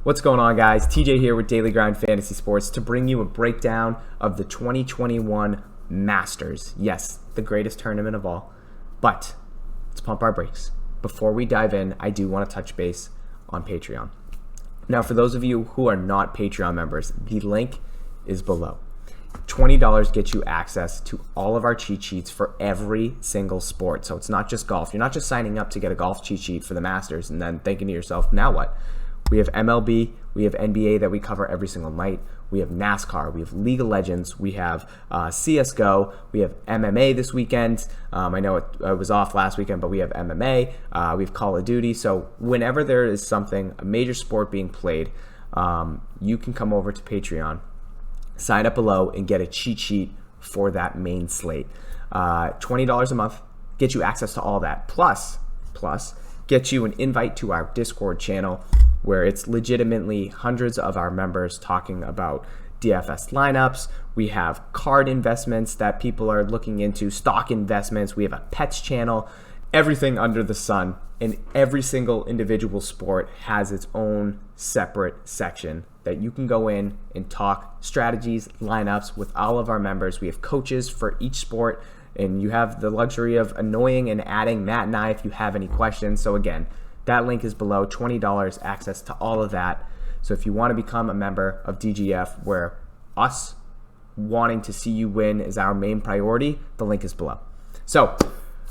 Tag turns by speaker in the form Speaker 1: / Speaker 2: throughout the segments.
Speaker 1: What's going on, guys? TJ here with Daily Grind Fantasy Sports to bring you a breakdown of the 2021 Masters. Yes, the greatest tournament of all. But let's pump our brakes. Before we dive in, I do want to touch base on Patreon. Now, for those of you who are not Patreon members, the link is below. $20 gets you access to all of our cheat sheets for every single sport. So it's not just golf. You're not just signing up to get a golf cheat sheet for the Masters and then thinking to yourself, now what? We have MLB, we have NBA that we cover every single night. We have NASCAR, we have League of Legends, we have CSGO, we have MMA this weekend. I know it was off last weekend, but we have MMA, we have Call of Duty. So whenever there is something, a major sport being played, you can come over to Patreon, sign up below, and get a cheat sheet for that main slate. $20 a month, get you access to all that. Plus, get you an invite to our Discord channel, where it's legitimately hundreds of our members talking about DFS lineups. We have card investments that people are looking into, stock investments. We have a pets channel, everything under the sun. And every single individual sport has its own separate section that you can go in and talk strategies, lineups with all of our members. We have coaches for each sport, and you have the luxury of annoying and adding Matt and I if you have any questions. So again, that link is below. $20 access to all of that. So if you want to become a member of DGF, where us wanting to see you win is our main priority, the link is below. So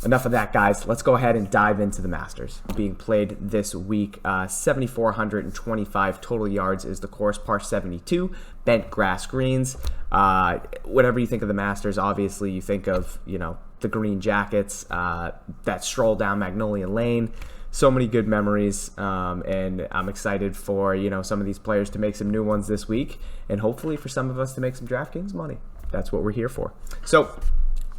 Speaker 1: enough of that, guys. Let's go ahead and dive into the Masters being played this week. 7,425 total yards is the course, par 72, bent grass greens. Whatever you think of the Masters, obviously you think of, the green jackets, that stroll down Magnolia Lane. So many good memories, and I'm excited for some of these players to make some new ones this week, and hopefully for some of us to make some Draftkings money. That's what we're here for. So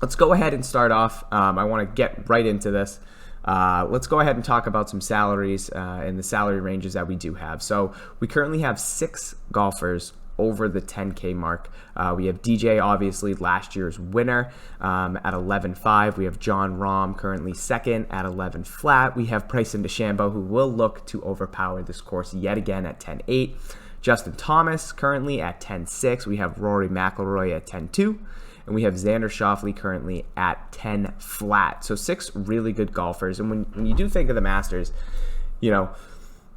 Speaker 1: let's go ahead and start off. I want to get right into this. Let's go ahead and talk about some salaries and the salary ranges that we do have. So we currently have 6 golfers over the 10K mark. We have DJ, obviously last year's winner, at 11.5. We have John Rahm currently second at 11 flat. We have Bryson DeChambeau, who will look to overpower this course yet again at 10.8. Justin Thomas currently at 10.6. We have Rory McIlroy at 10.2. And we have Xander Schauffele currently at 10 flat. So 6 really good golfers. And when you do think of the Masters,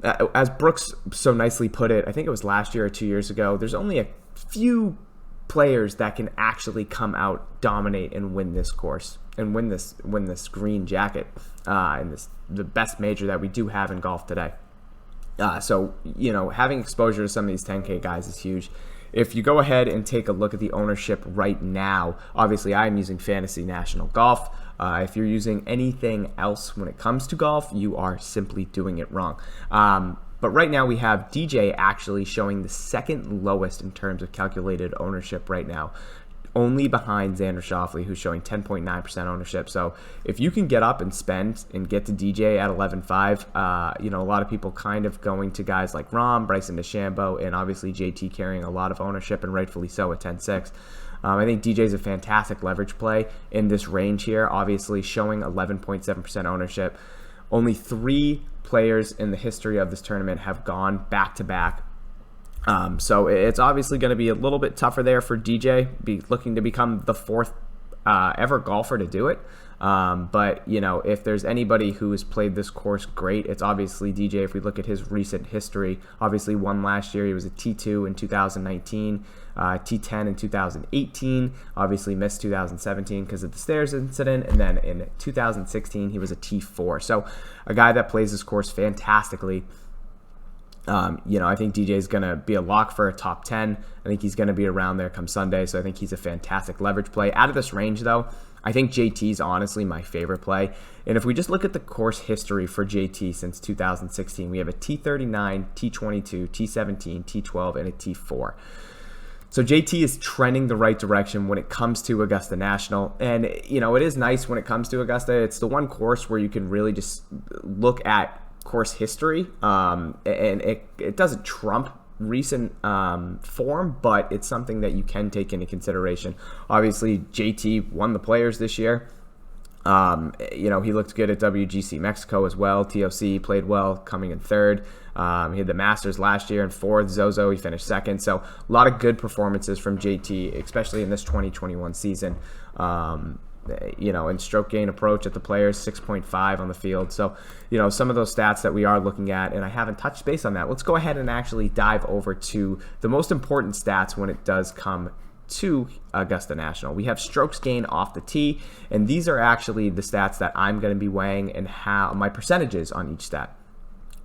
Speaker 1: as Brooks so nicely put it, I think it was last year or 2 years ago, there's only a few players that can actually come out, dominate, and win this course and win this green jacket, and the best major that we do have in golf today. So having exposure to some of these 10K guys is huge. If you go ahead and take a look at the ownership right now, obviously I'm using Fantasy National Golf. If you're using anything else when it comes to golf, you are simply doing it wrong. But right now we have DJ actually showing the second lowest in terms of calculated ownership right now, only behind Xander Schauffele, who's showing 10.9% ownership. So if you can get up and spend and get to DJ at 11.5, a lot of people kind of going to guys like Rahm, Bryson DeChambeau, and obviously JT carrying a lot of ownership, and rightfully so at 10.6. I think DJ is a fantastic leverage play in this range here, obviously showing 11.7% ownership. Only 3 players in the history of this tournament have gone back-to-back. So it's obviously going to be a little bit tougher there for DJ, looking to become the 4th ever golfer to do it. But if there's anybody who has played this course great, it's obviously DJ. If we look at his recent history, obviously won last year. He was a T2 in 2019, T10 in 2018, obviously missed 2017 because of the stairs incident, and then in 2016 he was a T4. So a guy that plays this course fantastically. I think DJ is going to be a lock for a top 10. I think he's going to be around there come Sunday, so I think he's a fantastic leverage play. Out of this range, though, I think JT is honestly my favorite play. And if we just look at the course history for JT since 2016, we have a T39, T22, T17, T12, and a T4. So JT is trending the right direction when it comes to Augusta National. And, it is nice when it comes to Augusta. It's the one course where you can really just look at course history, and it doesn't trump recent form, but it's something that you can take into consideration. Obviously, JT won the Players this year. He looked good at WGC Mexico as well. TOC played well, coming in third. He had the Masters last year in fourth. Zozo, he finished second. So a lot of good performances from JT, especially in this 2021 season. And stroke gain approach at the Players, 6.5 on the field. So, some of those stats that we are looking at, and I haven't touched base on that. Let's go ahead and actually dive over to the most important stats when it does come to Augusta National. We have strokes gained off the tee, and these are actually the stats that I'm going to be weighing and how my percentages on each stat.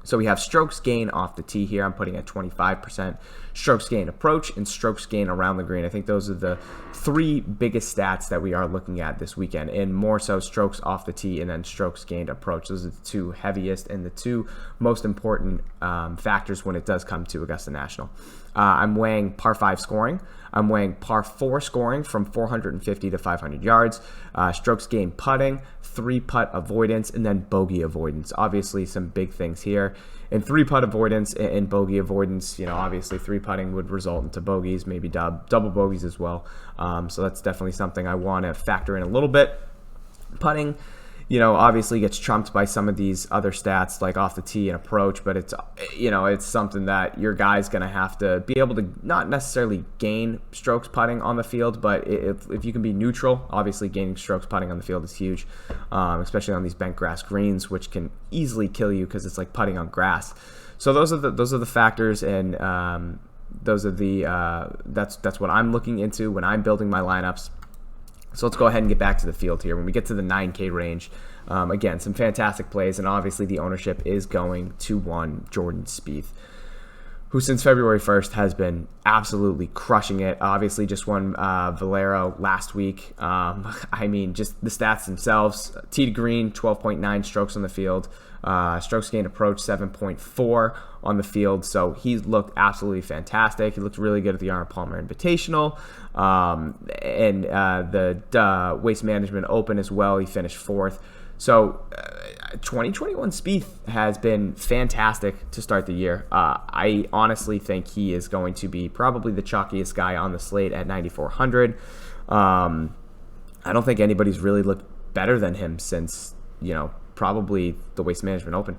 Speaker 1: So we have strokes gain off the tee here. I'm putting at 25%, strokes gain approach, and strokes gain around the green. I think those are the three biggest stats that we are looking at this weekend, and more so strokes off the tee and then strokes gained approach. Those are the two heaviest and the two most important factors when it does come to Augusta National. I'm weighing par 5 scoring. I'm weighing par 4 scoring from 450 to 500 yards, strokes gained putting, 3-putt avoidance, and then bogey avoidance. Obviously, some big things here. In 3-putt avoidance and bogey avoidance, obviously 3-putting would result into bogeys, maybe double bogeys as well. So that's definitely something I want to factor in a little bit. Putting, obviously gets trumped by some of these other stats like off the tee and approach, but it's something that your guy's going to have to be able to not necessarily gain strokes putting on the field, but if you can be neutral, obviously gaining strokes putting on the field is huge, especially on these bent grass greens, which can easily kill you because it's like putting on grass. So those are the factors, and those are that's what I'm looking into when I'm building my lineups. So let's go ahead and get back to the field here. When we get to the 9K range, again, some fantastic plays, and obviously the ownership is going to one Jordan Spieth, who since February 1st has been absolutely crushing it. Obviously just won Valero last week. Just the stats themselves. Tee to green, 12.9 strokes on the field. Strokes gained approach, 7.4 on the field. So he's looked absolutely fantastic. He looked really good at the Arnold Palmer Invitational. And the Waste Management Open as well. He finished 4th. So 2021 Spieth has been fantastic to start the year. I honestly think he is going to be probably the chalkiest guy on the slate at 9,400. I don't think anybody's really looked better than him since, probably the Waste Management Open.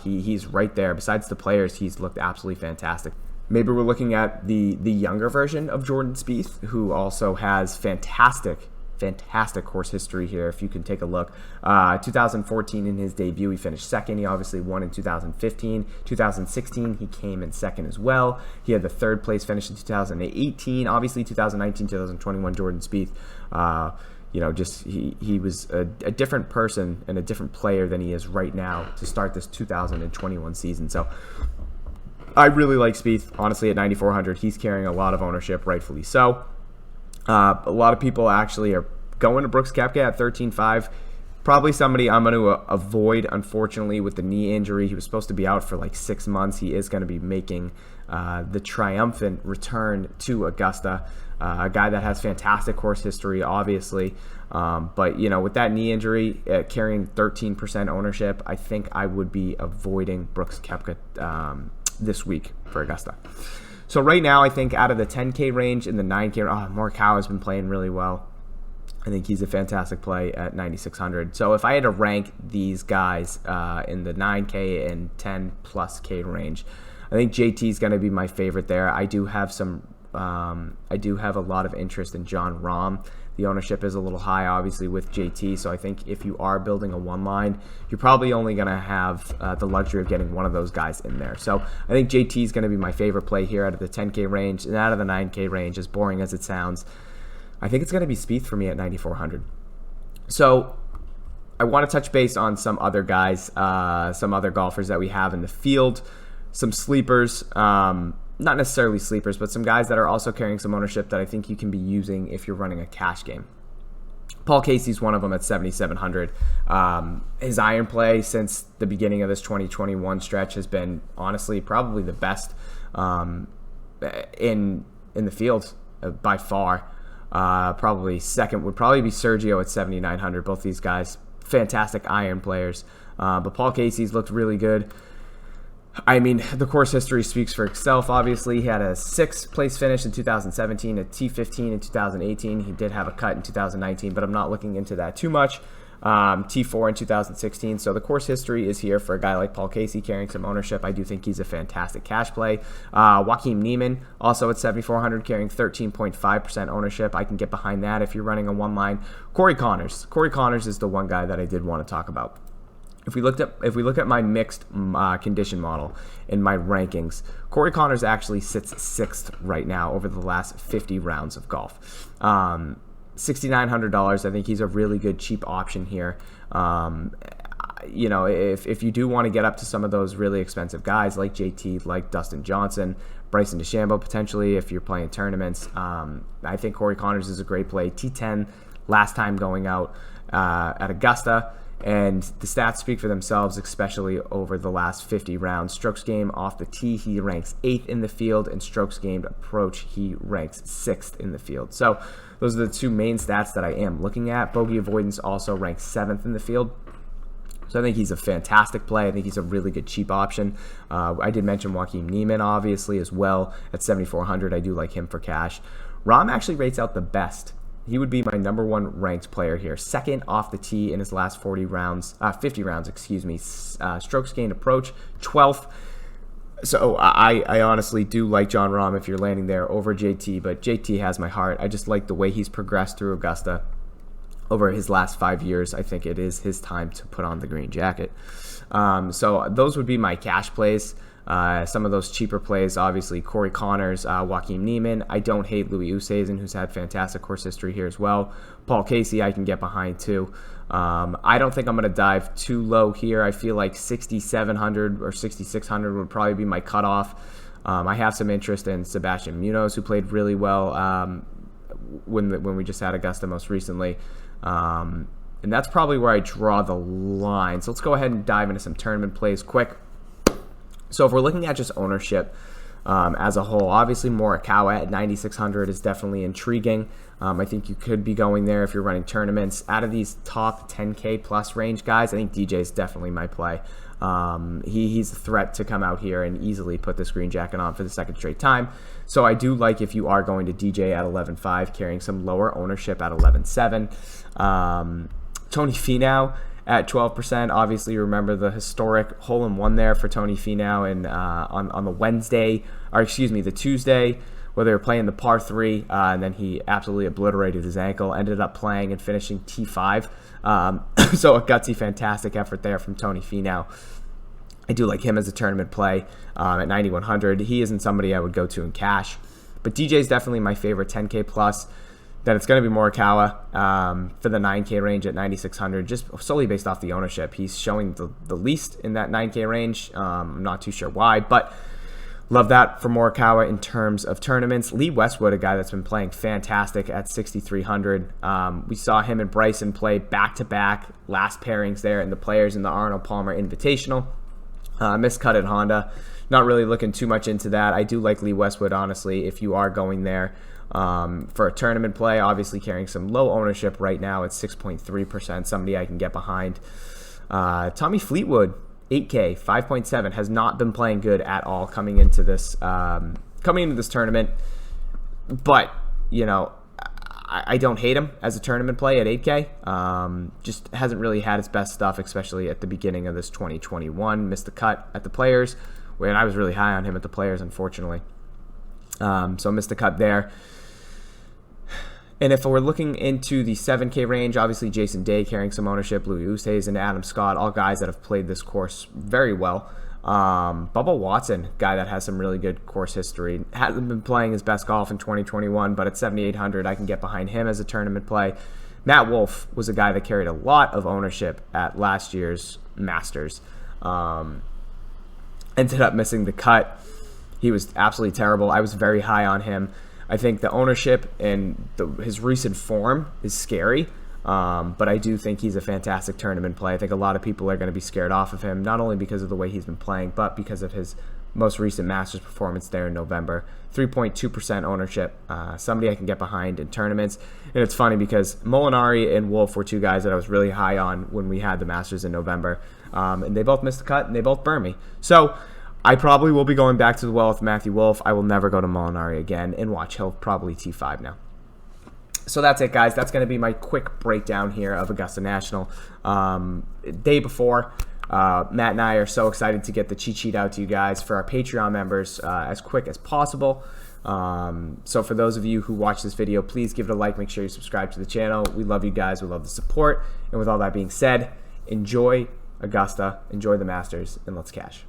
Speaker 1: He's right there. Besides the Players, he's looked absolutely fantastic. Maybe we're looking at the younger version of Jordan Spieth, who also has fantastic course history here. If you can take a look, 2014 in his debut, he finished second. He obviously won in 2015. 2016, he came in second as well. He had the 3rd place finish in 2018. Obviously, 2019, 2021, Jordan Spieth. He was a different person and a different player than he is right now to start this 2021 season. So I really like Spieth, honestly, at 9,400. He's carrying a lot of ownership, rightfully so. A lot of people actually are going to Brooks Koepka at 13.5. Probably somebody I'm going to avoid, unfortunately, with the knee injury. He was supposed to be out for like 6 months. He is going to be making the triumphant return to Augusta. A guy that has fantastic course history, obviously. But, with that knee injury, carrying 13% ownership, I think I would be avoiding Brooks Koepka this week for Augusta. So right now, I think out of the 10K range and the 9K, Morikawa has been playing really well. I think he's a fantastic play at 9,600. So if I had to rank these guys in the 9K and 10 plus K range, I think JT is going to be my favorite there. I do have a lot of interest in Jon Rahm. The ownership is a little high, obviously, with JT. So I think if you are building a one line, you're probably only going to have the luxury of getting one of those guys in there. So I think JT is going to be my favorite play here out of the 10K range. And out of the 9K range, as boring as it sounds, I think it's going to be Spieth for me at 9,400. So I want to touch base on some other guys, some other golfers that we have in the field, some sleepers. Not necessarily sleepers, but some guys that are also carrying some ownership that I think you can be using if you're running a cash game. Paul Casey's one of them at 7,700. His iron play since the beginning of this 2021 stretch has been honestly probably the best in the field by far. Probably second would probably be Sergio at 7,900. Both these guys, fantastic iron players. But Paul Casey's looked really good. I mean, the course history speaks for itself, obviously. He had a 6th place finish in 2017, a T15 in 2018. He did have a cut in 2019, but I'm not looking into that too much. T4 in 2016. So the course history is here for a guy like Paul Casey carrying some ownership. I do think he's a fantastic cash play. Joaquin Niemann also at 7,400 carrying 13.5% ownership. I can get behind that if you're running a one line. Corey Connors. Corey Connors is the one guy that I did want to talk about. If we look at my mixed condition model in my rankings, Corey Connors actually sits 6th right now over the last 50 rounds of golf. $6,900. I think he's a really good cheap option here. You know, if you do want to get up to some of those really expensive guys like JT, like Dustin Johnson, Bryson DeChambeau potentially, if you're playing tournaments, I think Corey Connors is a great play. T10 last time going out at Augusta. And the stats speak for themselves, especially over the last 50 rounds. Strokes gained off the tee, he ranks 8th in the field, and strokes gained approach, he ranks 6th in the field. So those are the two main stats that I am looking at. Bogey avoidance also ranks 7th in the field. So I think he's a fantastic play. I think he's a really good cheap option. I did mention Joaquin Niemann, obviously, as well at 7,400. I do like him for cash. Rahm actually rates out the best. He would be my number 1 ranked player here. 2nd off the tee in his last 50 rounds, excuse me. Strokes gained approach, 12th. So I honestly do like Jon Rahm if you're landing there over JT, but JT has my heart. I just like the way he's progressed through Augusta over his last 5 years. I think it is his time to put on the green jacket. So those would be my cash plays. Some of those cheaper plays, obviously, Corey Connors, Joaquin Niemann. I don't hate Louis Oosthuizen, who's had fantastic course history here as well. Paul Casey, I can get behind too. I don't think I'm going to dive too low here. I feel like 6,700 or 6,600 would probably be my cutoff. I have some interest in Sebastian Munoz, who played really well when we just had Augusta most recently. And that's probably where I draw the line. So let's go ahead and dive into some tournament plays quick. So if we're looking at just ownership as a whole, obviously Morikawa at 9,600 is definitely intriguing. I think you could be going there if you're running tournaments. Out of these top 10K plus range guys, I think DJ is definitely my play. He's a threat to come out here and easily put this green jacket on for the 2nd straight time. So I do like if you are going to DJ at 11.5, carrying some lower ownership at 11.7. Tony Finau at 12%. Obviously, remember the historic hole-in-one there for Tony Finau and on the Wednesday, or excuse me, the Tuesday, where they were playing the par 3, and then he absolutely obliterated his ankle, ended up playing and finishing T5. So a gutsy, fantastic effort there from Tony Finau. I do like him as a tournament play at 9,100. He isn't somebody I would go to in cash, but DJ is definitely my favorite 10K plus. Then it's going to be Morikawa for the 9K range at 9,600, just solely based off the ownership. He's showing the least in that 9K range. I'm not too sure why, but love that for Morikawa in terms of tournaments. Lee Westwood, a guy that's been playing fantastic at 6,300. We saw him and Bryson play back-to-back last pairings there in the Players in the Arnold Palmer Invitational. Miscut at Honda. Not really looking too much into that. I do like Lee Westwood, honestly, if you are going there. For a tournament play, obviously carrying some low ownership right now at 6.3%, somebody I can get behind. Tommy Fleetwood, 8K, 5.7, has not been playing good at all coming into this tournament. But, you know, I don't hate him as a tournament play at 8K. Just hasn't really had his best stuff, especially at the beginning of this 2021. Missed the cut at the Players, when I was really high on him at the Players, unfortunately. So missed the cut there. And if we're looking into the 7K range, obviously Jason Day carrying some ownership, Louis Oosthuizen and Adam Scott, all guys that have played this course very well. Bubba Watson, guy that has some really good course history, hasn't been playing his best golf in 2021, but at 7,800, I can get behind him as a tournament play. Matt Wolff was a guy that carried a lot of ownership at last year's Masters. Ended up missing the cut. He was absolutely terrible. I was very high on him. I think the ownership and his recent form is scary, but I do think he's a fantastic tournament play. I think a lot of people are going to be scared off of him, not only because of the way he's been playing, but because of his most recent Masters performance there in November. 3.2% ownership, somebody I can get behind in tournaments. And it's funny because Molinari and Wolff were two guys that I was really high on when we had the Masters in November, and they both missed the cut and they both burned me. So I probably will be going back to the well with Matthew Wolff. I will never go to Molinari again, and watch, he'll probably T5 now. So that's it, guys. That's going to be my quick breakdown here of Augusta National. Day before, Matt and I are so excited to get the cheat sheet out to you guys for our Patreon members as quick as possible. So for those of you who watch this video, please give it a like. Make sure you subscribe to the channel. We love you guys. We love the support. And with all that being said, enjoy Augusta, enjoy the Masters, and let's cash.